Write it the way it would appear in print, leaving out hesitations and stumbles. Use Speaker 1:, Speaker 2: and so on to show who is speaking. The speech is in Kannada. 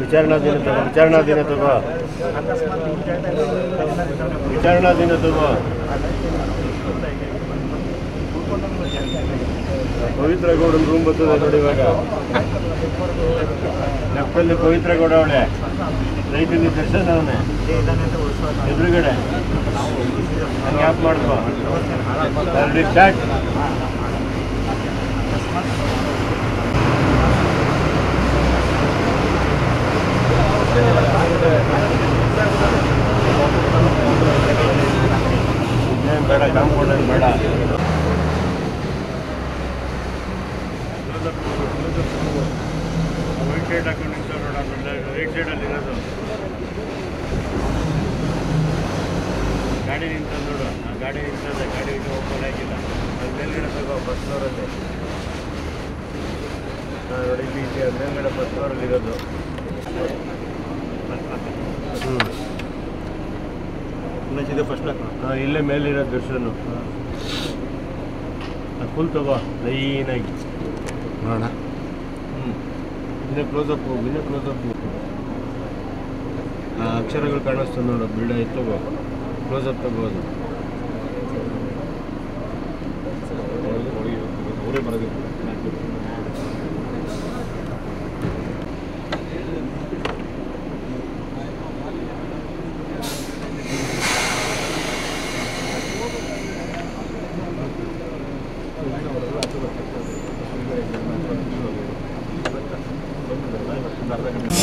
Speaker 1: ವಿಚಾರಣಾ ದಿನ ತಗೋ ಪವಿತ್ರ ಗೌಡನ ರೂಮ್ ಬರ್ತದೆ ನೋಡಿ. ಇವಾಗ ಲೆಫ್ಟಲ್ಲಿ ಪವಿತ್ರ ಗೌಡ ಅವಳೆ, ರೈತಲ್ಲಿ ದರ್ಶನ ಅವನೇ ಎದುರುಗಡೆ. ಹಂಗೆ ಆ್ಯಪ್ ಮಾಡ್ಕೋ. Already start. ಇನ್ನೇನು ಬೇಡ, ಕಾಂಪೌಂಡಲ್ಲಿ ಬೇಡ. ವೈಟ್ ಶರ್ಟ್ ಹಾಕೊಂಡು ನಿಂತ ನೋಡ, ರೈಟ್ ಸೈಡಲ್ಲಿ ಇರೋದು ಗಾಡಿ ನಿಂತ ನೋಡು. ಆ ಗಾಡಿ ನಿಂತದೆ, ಗಾಡಿ ಇನ್ನೂ ಓಪನ್ ಆಗಿಲ್ಲ. ಅಲ್ಲಿ ಮೇಲ್ಗಡೆ ತಗೋ, ಫಸ್ಟ್ ಫ್ಲೋರಲ್ಲಿ ನೋಡಿ. ಇಲ್ಲಿ ಮೇಲ್ಗಡೆ ಫಸ್ಟ್ ಫ್ಲೋರಲ್ಲಿ ಇರೋದು. ಇನ್ನೊಂದಿದೆ ಫಸ್ಟ್ ಹಾಂ, ಇಲ್ಲೇ ಮೇಲಿರೋದು ದರ್ಶನ. ಫುಲ್ ತಗೋ ಲೈನಾಗಿ ನೋಡೋಣ. ಇನ್ನೇ ಕ್ಲೋಸಪ್ ಅಕ್ಷರಗಳು ಕಾಣಿಸ್ತದೆ ನೋಡು. ಬಿಲ್ಡ ಆಯ್ತು, ತಗೋ ಕ್ಲೋಸಪ್ ತಗೋದು. ಅವರೇ ಬರೋದಿಲ್ಲ.
Speaker 2: Gracias.